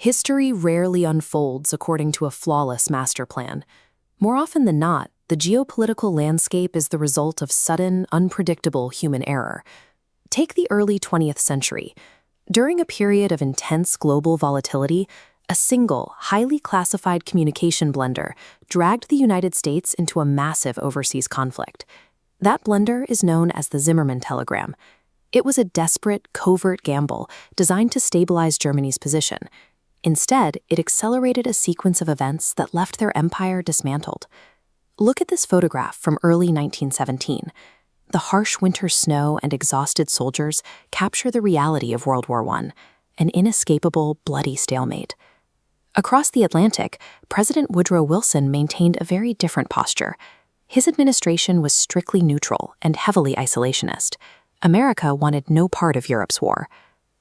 History rarely unfolds according to a flawless master plan. More often than not, the geopolitical landscape is the result of sudden, unpredictable human error. Take the early 20th century. During a period of intense global volatility, a single, highly classified communication blunder dragged the United States into a massive overseas conflict. That blunder is known as the Zimmermann telegram. It was a desperate, covert gamble designed to stabilize Germany's position. Instead, it accelerated a sequence of events that left their empire dismantled. Look at this photograph from early 1917. The harsh winter snow and exhausted soldiers capture the reality of World War I, an inescapable, bloody stalemate. Across the Atlantic, President Woodrow Wilson maintained a very different posture. His administration was strictly neutral and heavily isolationist. America wanted no part of Europe's war.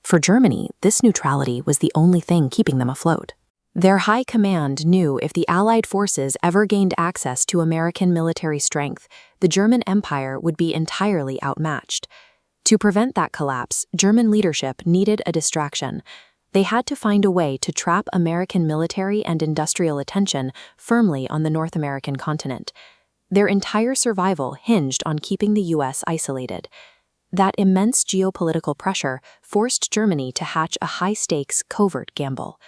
For Germany, this neutrality was the only thing keeping them afloat. Their high command knew if the Allied forces ever gained access to American military strength, the German Empire would be entirely outmatched. To prevent that collapse, German leadership needed a distraction. They had to find a way to trap American military and industrial attention firmly on the North American continent. Their entire survival hinged on keeping the U.S. isolated. That immense geopolitical pressure forced Germany to hatch a high-stakes, covert gamble.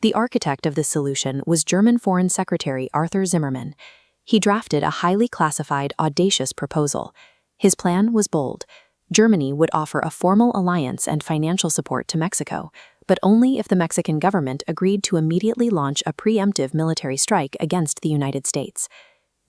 The architect of this solution was German Foreign Secretary Arthur Zimmermann. He drafted a highly classified, audacious proposal. His plan was bold. Germany would offer a formal alliance and financial support to Mexico, but only if the Mexican government agreed to immediately launch a preemptive military strike against the United States.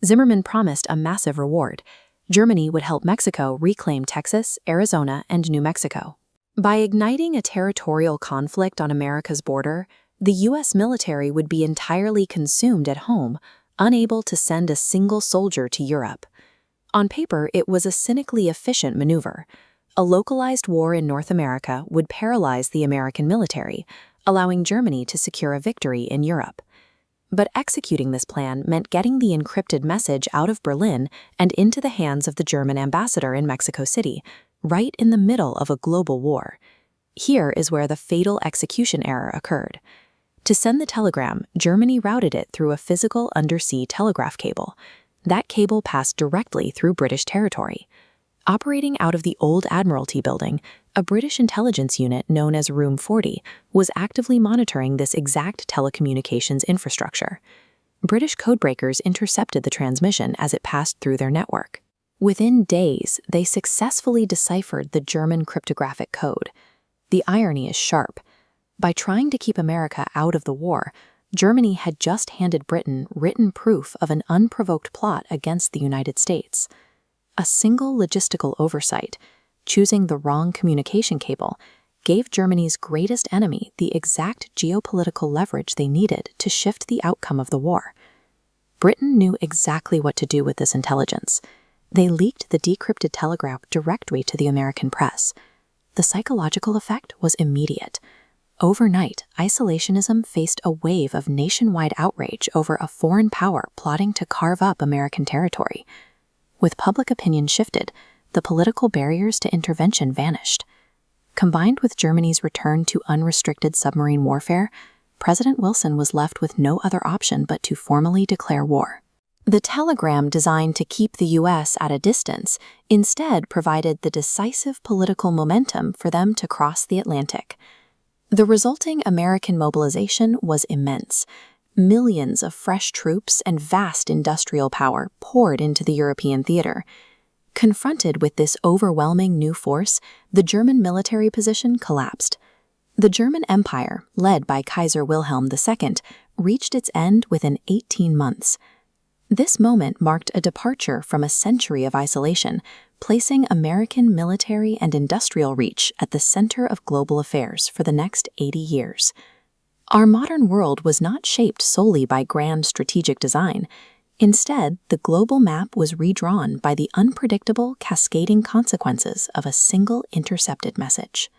Zimmermann promised a massive reward. Germany would help Mexico reclaim Texas, Arizona, and New Mexico. By igniting a territorial conflict on America's border, the U.S. military would be entirely consumed at home, unable to send a single soldier to Europe. On paper, it was a cynically efficient maneuver. A localized war in North America would paralyze the American military, allowing Germany to secure a victory in Europe. But executing this plan meant getting the encrypted message out of Berlin and into the hands of the German ambassador in Mexico City, right in the middle of a global war. Here is where the fatal execution error occurred. To send the telegram, Germany routed it through a physical undersea telegraph cable. That cable passed directly through British territory. Operating out of the old Admiralty building, a British intelligence unit known as Room 40 was actively monitoring this exact telecommunications infrastructure. British codebreakers intercepted the transmission as it passed through their network. Within days, they successfully deciphered the German cryptographic code. The irony is sharp. By trying to keep America out of the war, Germany had just handed Britain written proof of an unprovoked plot against the United States. A single logistical oversight, choosing the wrong communication cable, gave Germany's greatest enemy the exact geopolitical leverage they needed to shift the outcome of the war. Britain knew exactly what to do with this intelligence. They leaked the decrypted telegraph directly to the American press. The psychological effect was immediate. Overnight, isolationism faced a wave of nationwide outrage over a foreign power plotting to carve up American territory. With public opinion shifted, the political barriers to intervention vanished. Combined with Germany's return to unrestricted submarine warfare, President Wilson was left with no other option but to formally declare war. The telegram designed to keep the U.S. at a distance instead provided the decisive political momentum for them to cross the Atlantic. The resulting American mobilization was immense. Millions of fresh troops and vast industrial power poured into the European theater. Confronted with this overwhelming new force, the German military position collapsed. The German Empire, led by Kaiser Wilhelm II, reached its end within 18 months. This moment marked a departure from a century of isolation, placing American military and industrial reach at the center of global affairs for the next 80 years. Our modern world was not shaped solely by grand strategic design. Instead, the global map was redrawn by the unpredictable, cascading consequences of a single intercepted message.